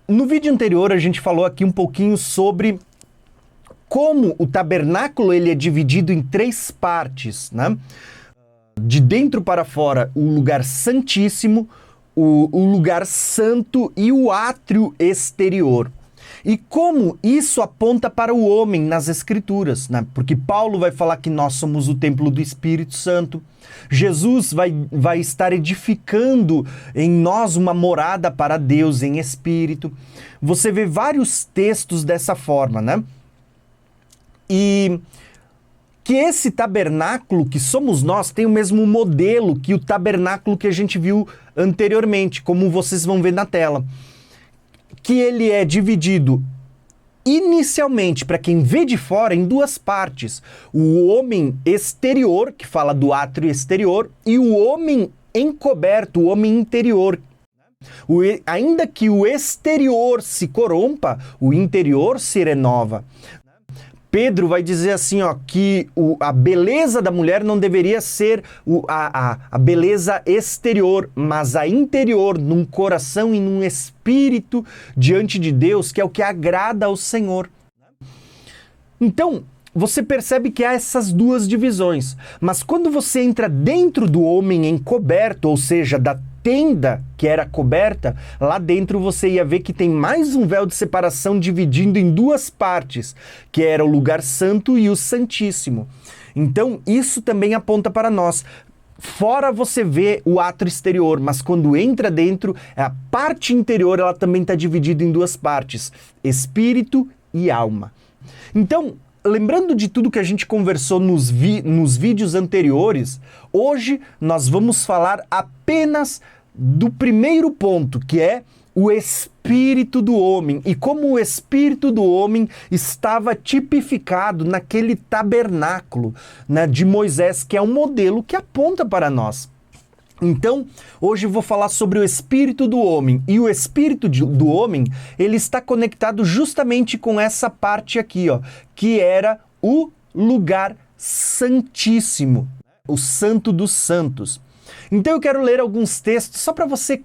No vídeo anterior a gente falou aqui um pouquinho sobre como o tabernáculo ele é dividido em 3 partes, né? De dentro para fora, o lugar santíssimo, o lugar santo e o átrio exterior. E como isso aponta para o homem nas Escrituras, né? Porque Paulo vai falar que nós somos o templo do Espírito Santo. Jesus vai estar edificando em nós uma morada para Deus em espírito. Você vê vários textos dessa forma, né? E que esse tabernáculo que somos nós tem o mesmo modelo que o tabernáculo que a gente viu anteriormente, como vocês vão ver na tela. Que ele é dividido inicialmente, para quem vê de fora, em 2 partes. O homem exterior, que fala do átrio exterior, e o homem encoberto, o homem interior. Ainda que o exterior se corrompa, o interior se renova. Pedro vai dizer assim, ó, que a beleza da mulher não deveria ser a beleza exterior, mas a interior, num coração e num espírito diante de Deus, que é o que agrada ao Senhor. Então, você percebe que há essas 2 divisões, mas quando você entra dentro do homem encoberto, ou seja, da tenda que era coberta, lá dentro você ia ver que tem mais um véu de separação dividindo em 2 partes, que era o lugar santo e o santíssimo. Então, isso também aponta para nós. Fora você vê o átrio exterior, mas quando entra dentro, a parte interior ela também está dividida em 2 partes, espírito e alma. Então, lembrando de tudo que a gente conversou nos vídeos anteriores, hoje nós vamos falar apenas do primeiro ponto, que é o espírito do homem, e como o espírito do homem estava tipificado naquele tabernáculo, né, de Moisés, que é um modelo que aponta para nós. Então, hoje eu vou falar sobre o espírito do homem, e o espírito do homem, ele está conectado justamente com essa parte aqui, ó, que era o lugar santíssimo, o santo dos santos. Então eu quero ler alguns textos só para você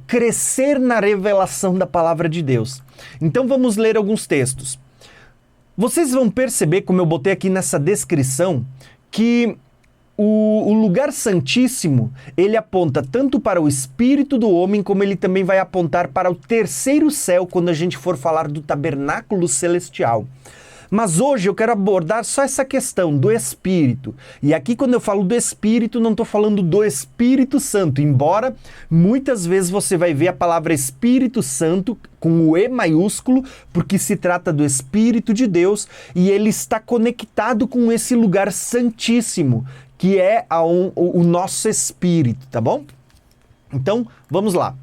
crescer na revelação da palavra de Deus. Então vamos ler alguns textos. Vocês vão perceber, como eu botei aqui nessa descrição, que o lugar santíssimo, ele aponta tanto para o espírito do homem, como ele também vai apontar para o terceiro céu, quando a gente for falar do tabernáculo celestial. Mas hoje eu quero abordar só essa questão do Espírito. E aqui quando eu falo do Espírito, não estou falando do Espírito Santo, embora muitas vezes você vai ver a palavra Espírito Santo com o E maiúsculo, porque se trata do Espírito de Deus e ele está conectado com esse lugar santíssimo, que é o nosso espírito, tá bom? Então, vamos lá.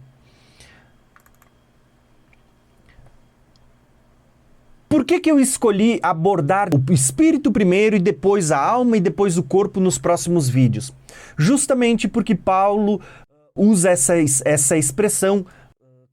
Por que eu escolhi abordar o espírito primeiro e depois a alma e depois o corpo nos próximos vídeos? Justamente porque Paulo usa essa expressão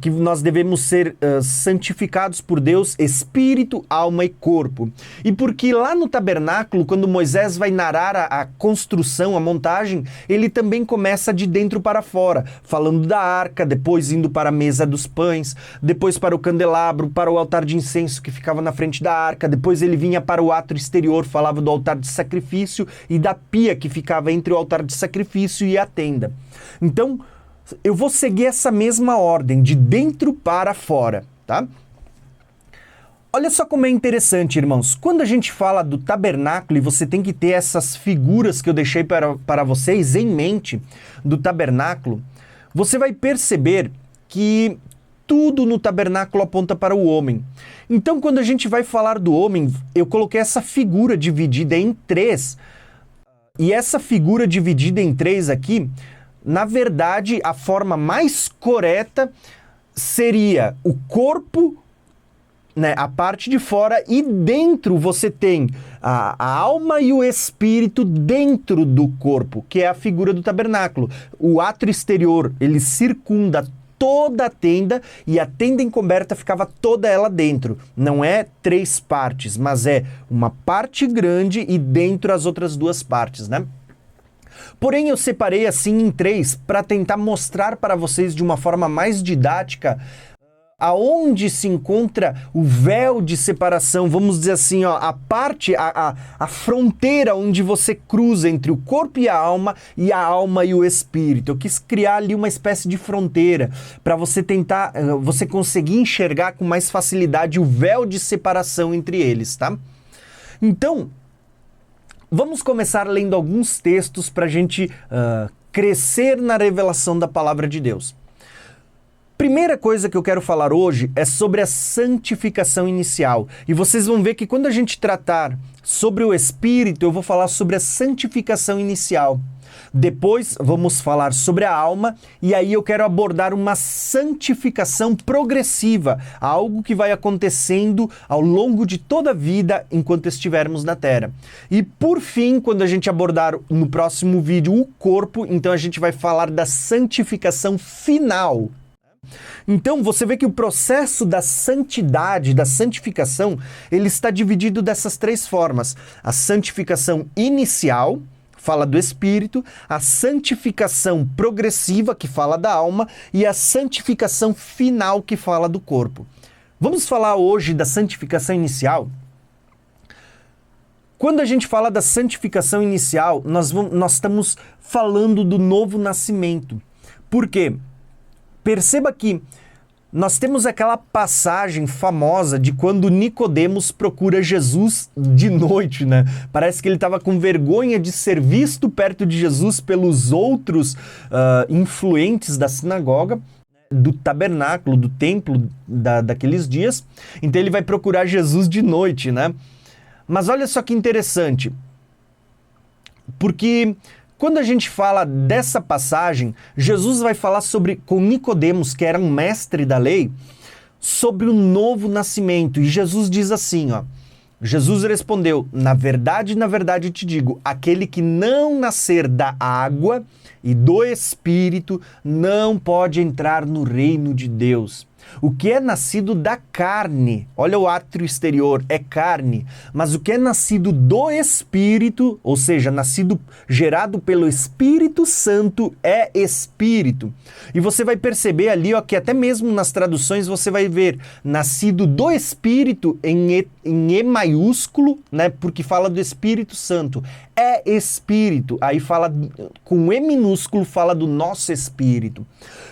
que nós devemos ser santificados por Deus, espírito, alma e corpo. E porque lá no tabernáculo, quando Moisés vai narrar a construção, a montagem, ele também começa de dentro para fora, falando da arca, depois indo para a mesa dos pães, depois para o candelabro, para o altar de incenso que ficava na frente da arca, depois ele vinha para o átrio exterior, falava do altar de sacrifício e da pia que ficava entre o altar de sacrifício e a tenda. Então, eu vou seguir essa mesma ordem, de dentro para fora, tá? Olha só como é interessante, irmãos. Quando a gente fala do tabernáculo, e você tem que ter essas figuras que eu deixei para vocês em mente do tabernáculo, você vai perceber que tudo no tabernáculo aponta para o homem. Então, quando a gente vai falar do homem, eu coloquei essa figura dividida em 3. E essa figura dividida em 3 aqui, na verdade, a forma mais correta seria o corpo, né, a parte de fora, e dentro você tem a alma e o espírito dentro do corpo, que é a figura do tabernáculo. O átrio exterior, ele circunda toda a tenda e a tenda encoberta ficava toda ela dentro. Não é 3 partes, mas é uma parte grande e dentro as outras 2 partes, né? Porém, eu separei assim em 3 para tentar mostrar para vocês de uma forma mais didática aonde se encontra o véu de separação, vamos dizer assim, ó, a fronteira onde você cruza entre o corpo e a alma e o espírito. Eu quis criar ali uma espécie de fronteira para você tentar, você conseguir enxergar com mais facilidade o véu de separação entre eles, tá? Então, vamos começar lendo alguns textos para a gente crescer na revelação da palavra de Deus. Primeira coisa que eu quero falar hoje é sobre a santificação inicial. E vocês vão ver que quando a gente tratar sobre o Espírito, eu vou falar sobre a santificação inicial. Depois vamos falar sobre a alma e aí eu quero abordar uma santificação progressiva, algo que vai acontecendo ao longo de toda a vida enquanto estivermos na Terra. E por fim, quando a gente abordar no próximo vídeo o corpo, então a gente vai falar da santificação final. Então, você vê que o processo da santidade, da santificação, ele está dividido dessas três formas. A santificação inicial, fala do espírito, a santificação progressiva, que fala da alma, e a santificação final, que fala do corpo. Vamos falar hoje da santificação inicial? Quando a gente fala da santificação inicial, nós estamos falando do novo nascimento. Por quê? Perceba que nós temos aquela passagem famosa de quando Nicodemos procura Jesus de noite, né? Parece que ele estava com vergonha de ser visto perto de Jesus pelos outros influentes da sinagoga, do tabernáculo, do templo daqueles dias. Então ele vai procurar Jesus de noite, né? Mas olha só que interessante, porque quando a gente fala dessa passagem, Jesus vai falar com Nicodemos, que era um mestre da lei, sobre o novo nascimento. E Jesus diz assim, ó, Jesus respondeu, na verdade te digo, aquele que não nascer da água e do Espírito não pode entrar no reino de Deus. O que é nascido da carne, olha o átrio exterior, é carne, mas o que é nascido do Espírito, ou seja, gerado pelo Espírito Santo, é Espírito. E você vai perceber ali, ó, que até mesmo nas traduções você vai ver nascido do Espírito em E maiúsculo, né, porque fala do Espírito Santo. É Espírito, aí fala com E minúsculo, fala do nosso Espírito.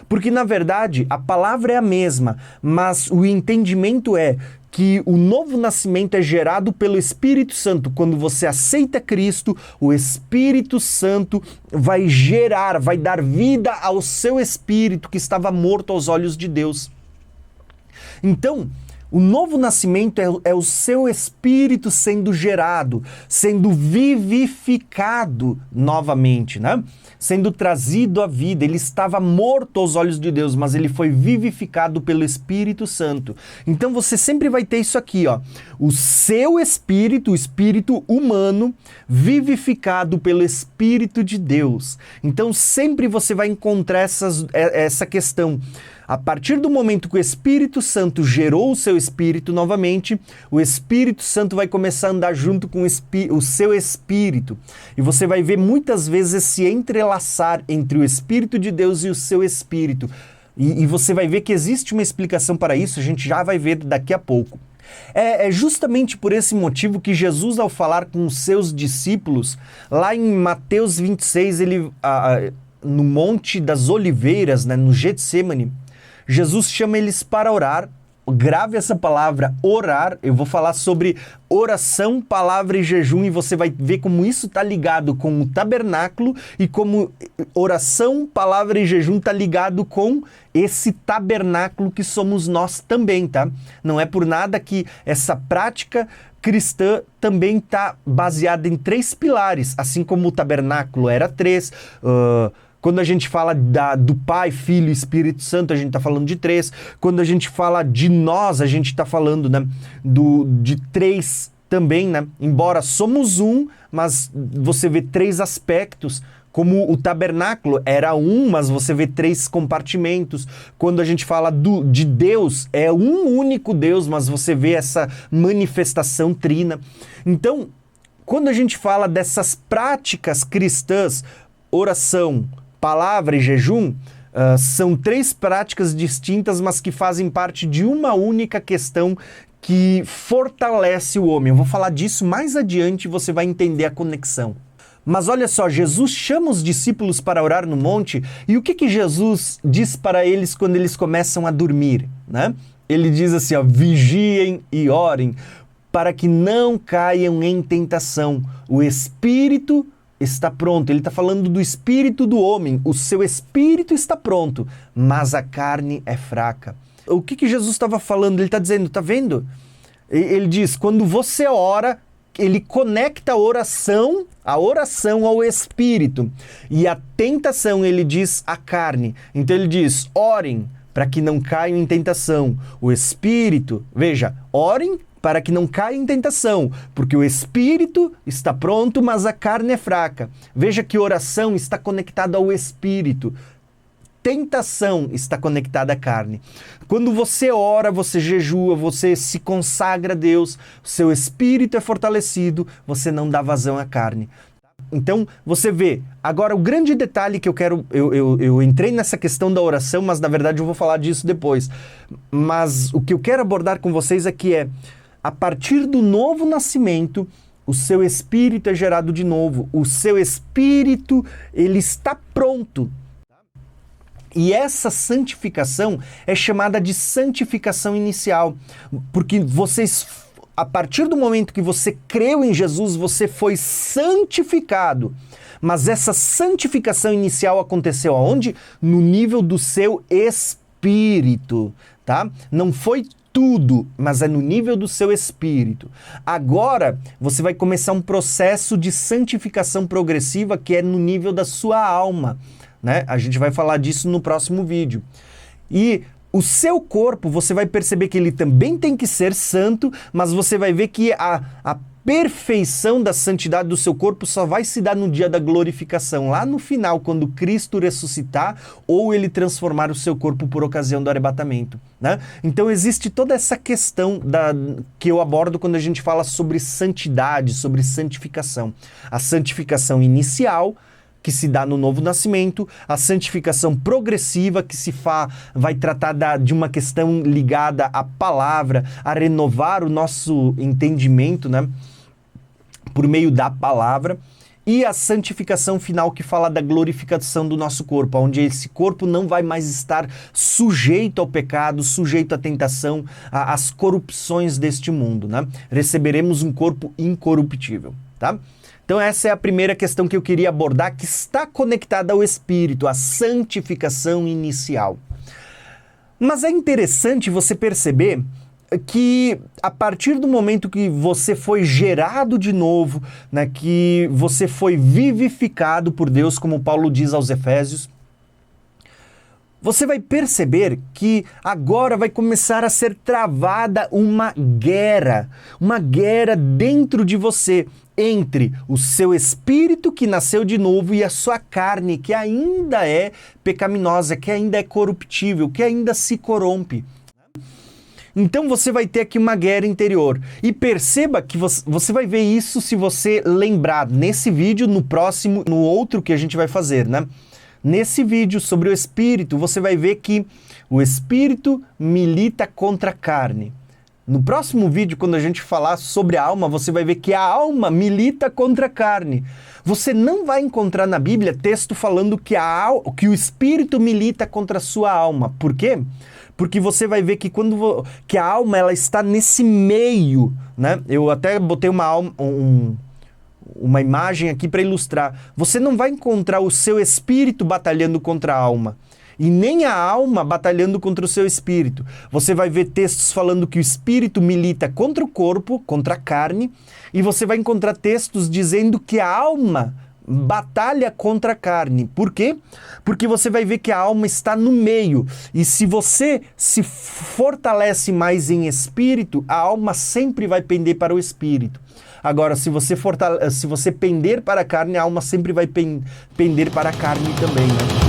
Porque, na verdade, a palavra é a mesma, mas o entendimento é que o novo nascimento é gerado pelo Espírito Santo. Quando você aceita Cristo, o Espírito Santo vai dar vida ao seu espírito que estava morto aos olhos de Deus. Então, o novo nascimento é o seu espírito sendo gerado, sendo vivificado novamente, né? Sendo trazido à vida. Ele estava morto aos olhos de Deus, mas ele foi vivificado pelo Espírito Santo. Então você sempre vai ter isso aqui, ó. O seu espírito, o espírito humano, vivificado pelo Espírito de Deus. Então sempre você vai encontrar essa questão. A partir do momento que o Espírito Santo gerou o seu espírito novamente, o Espírito Santo vai começar a andar junto com o seu espírito. E você vai ver muitas vezes se entrelaçar entre o Espírito de Deus e o seu espírito. E você vai ver que existe uma explicação para isso, a gente já vai ver daqui a pouco. É justamente por esse motivo que Jesus, ao falar com os seus discípulos, lá em Mateus 26, no Monte das Oliveiras, né, no Getsêmani, Jesus chama eles para orar. Grave essa palavra, orar. Eu vou falar sobre oração, palavra e jejum e você vai ver como isso está ligado com o tabernáculo e como oração, palavra e jejum está ligado com esse tabernáculo que somos nós também, tá? Não é por nada que essa prática cristã também está baseada em 3 pilares, assim como o tabernáculo era 3. Quando a gente fala do Pai, Filho e Espírito Santo, a gente está falando de 3. Quando a gente fala de nós, a gente está falando, né, de 3 também, né? Embora somos um, mas você vê 3 aspectos, como o tabernáculo era um, mas você vê 3 compartimentos. Quando a gente fala de Deus, é um único Deus, mas você vê essa manifestação trina. Então, quando a gente fala dessas práticas cristãs, oração, palavra e jejum, São três práticas distintas, mas que fazem parte de uma única questão que fortalece o homem. Eu vou falar disso mais adiante e você vai entender a conexão. Mas olha só, Jesus chama os discípulos para orar no monte, e o que Jesus diz para eles quando eles começam a dormir, né? Ele diz assim, ó, vigiem e orem para que não caiam em tentação. O espírito está pronto. Ele está falando do espírito do homem. O seu espírito está pronto, mas a carne é fraca. O que Jesus estava falando? Ele está dizendo, tá vendo? Ele diz, quando você ora, ele conecta a oração ao espírito. E a tentação, ele diz, a carne. Então ele diz, orem para que não caiam em tentação. O espírito, veja, orem para que não caiam em tentação, porque o espírito está pronto, mas a carne é fraca. Veja que oração está conectada ao espírito. Tentação está conectada à carne. Quando você ora, você jejua, você se consagra a Deus, o seu espírito é fortalecido, você não dá vazão à carne. Então, você vê. Agora, o grande detalhe que eu quero... Eu entrei nessa questão da oração, mas na verdade eu vou falar disso depois. Mas o que eu quero abordar com vocês aqui é, a partir do novo nascimento, o seu espírito é gerado de novo. O seu espírito, ele está pronto. E essa santificação é chamada de santificação inicial, porque a partir do momento que você creu em Jesus, você foi santificado. Mas essa santificação inicial aconteceu aonde? No nível do seu espírito, tá? Não foi tudo, mas é no nível do seu espírito. Agora, você vai começar um processo de santificação progressiva que é no nível da sua alma, né? A gente vai falar disso no próximo vídeo. E o seu corpo, você vai perceber que ele também tem que ser santo, mas você vai ver que a perfeição da santidade do seu corpo só vai se dar no dia da glorificação, lá no final, quando Cristo ressuscitar ou ele transformar o seu corpo por ocasião do arrebatamento, né? Então existe toda essa questão que eu abordo quando a gente fala sobre santidade, sobre santificação. A santificação inicial, que se dá no novo nascimento, a santificação progressiva, que vai tratar de uma questão ligada à palavra, a renovar o nosso entendimento, né, por meio da palavra, e a santificação final, que fala da glorificação do nosso corpo, onde esse corpo não vai mais estar sujeito ao pecado, sujeito à tentação, às corrupções deste mundo, né? Receberemos um corpo incorruptível, tá? Então essa é a primeira questão que eu queria abordar, que está conectada ao espírito, a santificação inicial. Mas é interessante você perceber que a partir do momento que você foi gerado de novo, né, que você foi vivificado por Deus, como Paulo diz aos Efésios, você vai perceber que agora vai começar a ser travada uma guerra dentro de você, entre o seu espírito que nasceu de novo e a sua carne, que ainda é pecaminosa, que ainda é corruptível, que ainda se corrompe. Então você vai ter aqui uma guerra interior. E perceba que você vai ver isso se você lembrar nesse vídeo, no próximo, no outro que a gente vai fazer, né? Nesse vídeo sobre o espírito, você vai ver que o espírito milita contra a carne. No próximo vídeo, quando a gente falar sobre a alma, você vai ver que a alma milita contra a carne. Você não vai encontrar na Bíblia texto falando que o espírito milita contra a sua alma. Por quê? Porque você vai ver que que a alma ela está nesse meio, né? Eu até botei uma imagem aqui para ilustrar. Você não vai encontrar o seu espírito batalhando contra a alma. E nem a alma batalhando contra o seu espírito. Você vai ver textos falando que o espírito milita contra o corpo, contra a carne, e você vai encontrar textos dizendo que a alma batalha contra a carne. Por quê? Porque você vai ver que a alma está no meio. E se você se fortalece mais em espírito, a alma sempre vai pender para o espírito. Agora, se você pender para a carne, a alma sempre vai pender para a carne também, né?